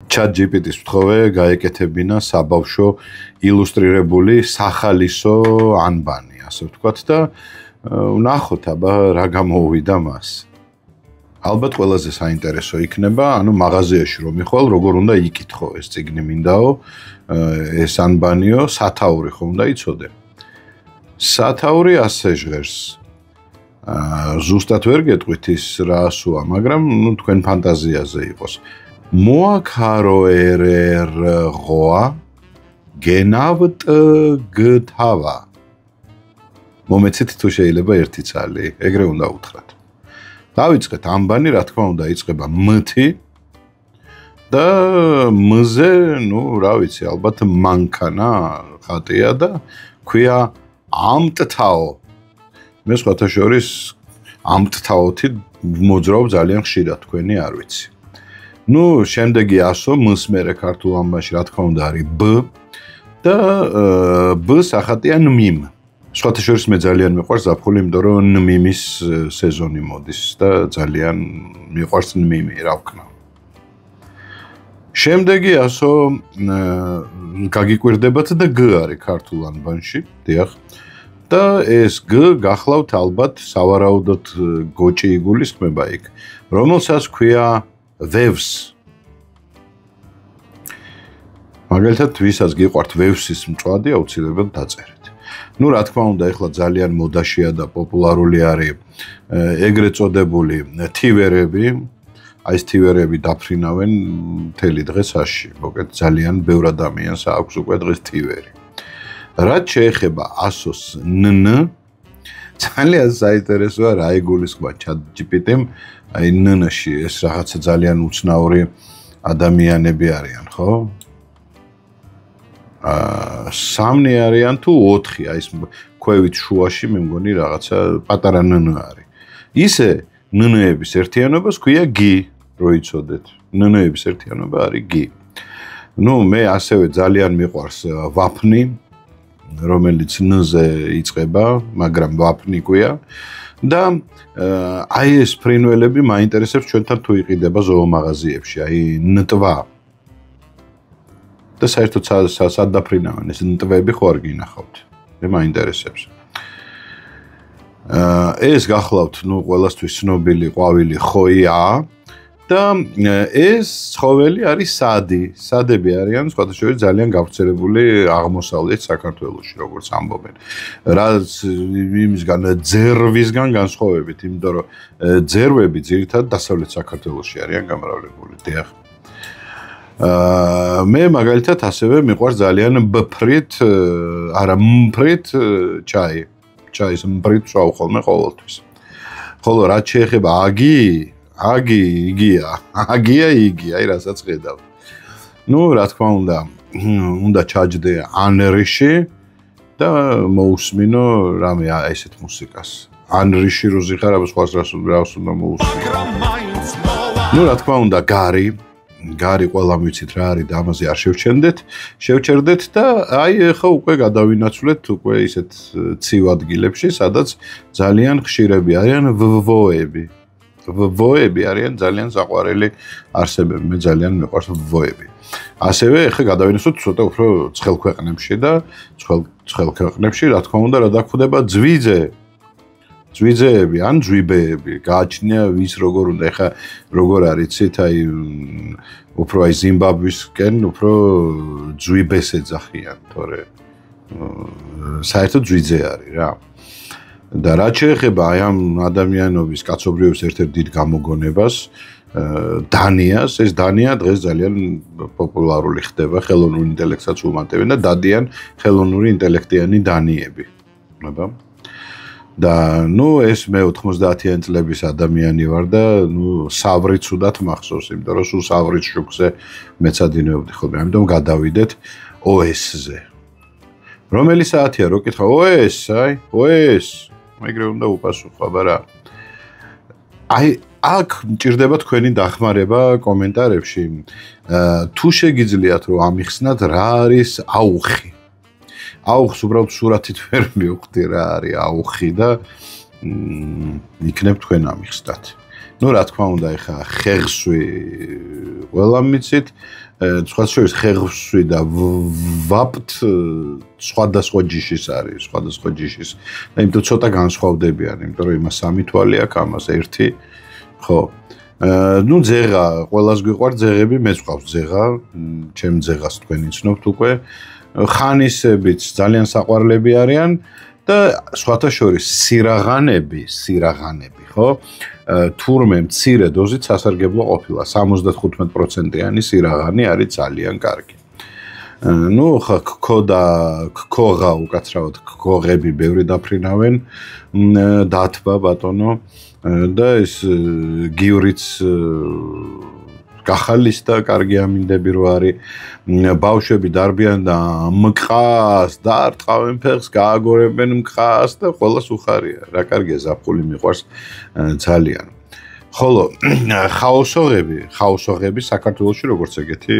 ChatGPT-ს ვთხოვე გაეკეთებინა საბავშვო ილუსტრირებული სახალისო ანბანი, ასე ვთქვათ და ვნახოთ აბა რა გამოუვიდა მას. ალბათ ყველაზე საინტერესო იქნება, ანუ მაღაზიაში რომ მიხვალ, როგორ უნდა იკითხო ეს წიგნი მინდაო, ეს ანბანიო, სათაური ხომ უნდა იცოდე. სათაური ასე ჟღერს. ზუსტად ვერ გეტყვით ის რა სუა, მაგრამ თქვენ ფანტაზიაზე იყოს. მოაქარო ერერღოა გენავტ გთავა. მომეცით თუ შეიძლება ერთი ცალი, ეგრე უნდა უთხრათ. დავიწყეთ ანბანი, რა თქმა უნდა, იწყება მ-ი და მ-ზე, რა ვიცი, ალბათ მანქანა ხატია და ქვია ამტთაო. მე სხვათა შორის ამტთაოთი მოძრავ ძალიან ხშირად, თქვენი არ ვიცი. შემდეგი ასო, მ-ს მერე ქართულ ანბანში, რა თქმა უნდა, არის ბ და ბ-ს ახატია ნმიმ. სხვათა შორის მე ძალიან მიყვარს ზაფხული, იმიტომ რომ ნმიმის სეზონი მოდის და ძალიან მიყვარს ნმიმი, რა ვქნა. შემდეგი ასო გაგიკვირდებათ და გ არის ქართულ ანბანში, დიახ. და ეს გ გახლავთ ალბათ სავარაუდოდ გოჭი იგულისხმება იქ, რომელსაც ქვია ვევს. მაგალითად, ვისაც გიყვართ ვევსის მწვადი, აუცილებლად დაწერეთ. რა თქმა უნდა, ეხლა ძალიან მოდაშია და პოპულარული არის ეგრეთ წოდებული თივერები. აი ეს თივერები დაფრინავენ მთელი დღე საშში. მოკლედ ძალიან ბევრ ადამიანს აქვს უკვე დღეს თივერი. რაც შეეხება ასოს ნ, ძალიან საინტერესოა რა იგულისხმება ChatGPT-მ, აი ნ-ში ეს რაღაცა ძალიან უცნაური ადამიანები არიან, ხო? 3 არიან თუ 4, აი ეს ქვევით შუაში მე მგონი რაღაცა პატარა ნ არის. ისე ნ-ების ერთიანობას ქვია გი, რო იცოდეთ. ნ-ების ერთიანობა არის გი. მე ასევე ძალიან მიყვარს ვაფნი, რომელიც ნ-ზე იწყება, მაგრამ ვაფნი ქვია. და აი ეს ფრინველები მაინტერესებს ჩვენთან თუ იყიდება ზოომაღაზიებში, აი ნტვა. და საერთოდ სად დაფრინავენ ეს ნტვები ხო არ გინახავთ? მე მაინტერესებს. ეს გახლავთ, ყველასთვის ცნობილი ყვავილი ხოია და ეს ცხოველი არის სადი. სადები არიან სხვათა შორის ძალიან გავრცელებული აღმოსავლეთ საქართველოში, როგორც ამბობენ. რაც იმისგან ძერვისგან განსხვავებით, იმიტომ რომ ძერვები ძირითადად დასავლეთ საქართველოში არიან გამრავლებული, დიახ. მე მაგალითად ასევე მიყვარს ძალიან მფრით, არა მფრით ჩაი. ჩაის მფრით ვშავ ხოლმე ყოველთვის. ხოლო რაც შეეხება იგია, აი რასაც ხედავთ. რა თქმა უნდა ჩაჯდე ანრიში და მოусმინო რამე ესეთ მუსიკას. ანრიში როზი ხარ, სხვას რას უნდა მოусმინო. რა თქმა უნდა გარი ყველამ ვიცით რა არის და ამაზე არ შევჩერდეთ და აი ხო უკვე გადავინაცვლეთ უკვე ისეთ ცივ ადგილებში, სადაც ძალიან ხშირები არიან ვვოები. ვვოები არიან ძალიან საყვარელი არსებები. მე ძალიან მიყვარს ვვოები. ასევე ხე გადავინაცვლოთ ცოტა უფრო ცხელ ქვეყნებში და ცხელ ქვეყნებში რა თქმა უნდა რა დაგვხდება ძვიძეები ან ძვიბეები. გააჩნია ვის როგორ უნდა. ეხა როგორ არიცით, აი უფრო აი ზიმბაბვისკენ უფრო ძვიბეს ეძახიან, თორე საერთოდ ძვიძე არის რა. და რაც შეეხება აი ამ ადამიანობის კაცობრიობის ერთ-ერთ დიდ გამოგონებას, დანიას, ეს დანია დღეს ძალიან პოპულარული ხდება, ხელოვნურ ინტელექტსაც უმატებენ და დადიან ხელოვნური ინტელექტიანი დანიები. აბა და ეს მე 90-იან წლების ადამიანი ვარ და სავრით სუდათ მახსოვს, იმიტომ რომ სულ სავრით შუქზე მეცადინეობდი ხოლმე. ამიტომ გადავიდეთ OS-ზე. რომელი საათია რო კითხა OS, ეგრე უნდა უპასუხო, აბა რა. აი აქ მჭირდება თქვენი დახმარება კომენტარებში. თუ შეგიძლიათ რომ ამიხსნათ რა არის აუხი. აუხს უბრალოდ სურათით ვერ მივხვდი რა არის აუხი და იქნებ თქვენ ამიხსნათ. რა თქმა უნდა, ეხა ხეღსვი ყველა მიცით, სხვა შორის ხეხვსვი და ვაპთ სხვადასხვა ჯიშის არის, სხვადასხვა ჯიშის. და იმიტომ ცოტა განსხვავდებიან, იმიტომ რომ იმას სამი თვალი აქვს, ამას ერთი. ხო. ნუ ძეღა, ყველას გვიყვარს ძეღები, მეც ყავს ძეღა, ჩემ ძეღას თქვენ იცნობთ უკვე. ხანისებიც ძალიან საყვარლები არიან და სხვათა შორის სირაღანები, ხო? თურმე მცირე დოზით სასარგებლო ყოფილა. 75%-იანი სირაღანი არის ძალიან კარგი. ნუ ქქოღა უკაცრავად ქქოღები ბევრი დაფრინავენ, დათბა ბატონო და ეს გივრიც გახალის და კარგი ამინდები რო არის. ბავშვები დარბიან და მყავს და არტყავენ ფეხს, გააგორებენ მყავს და ყველას უხარია. რა კარგია ზაფხული მიყვარს ძალიან. ხოლო ხაოსოღები საქართველოში როგორც ეგეთი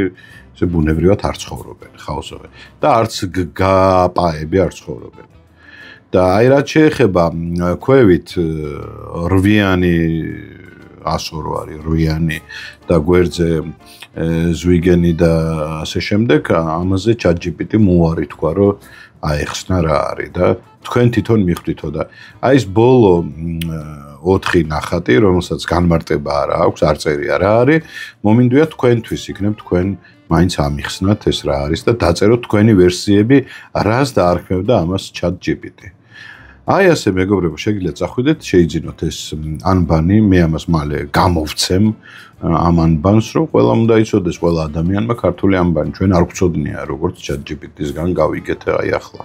ესე ბუნებრივად არ ცხოვრობენ, ხაოსოღები. და არც გაპაები არ ცხოვრობენ. და აი რაც შეეხება ქვევით რვიანი ასორო არის რვიანი და გვერდზე ზვიგენი და ასე შემდეგ ამაზე ChatGPT მოარი თქვა რომ აეხსნა რა არის და თქვენ თვითონ მიხვდითო და აი ეს ბოლო 4 ნახატი რომელსაც განმარტება არა აქვს არ წერია რა არის მომინდვია თქვენთვის იქნებ თქვენ მაინც ამიხსნათ ეს რა არის და დაწეროთ თქვენი ვერსიები რას დაარქმევდა ამას ChatGPT აი ასე მეგობრებო შეგიძლიათ წახვიდეთ შეიძინოთ ეს ანბანი მე ამას მალე გამოვცემ ამ ანბანს რომ ყველა უნდა იცოდეს ყველა ადამიანმა ქართული ანბანი ჩვენ არ გვწოდნია როგორც ChatGPT-სგან გავიგეთ აი ახლა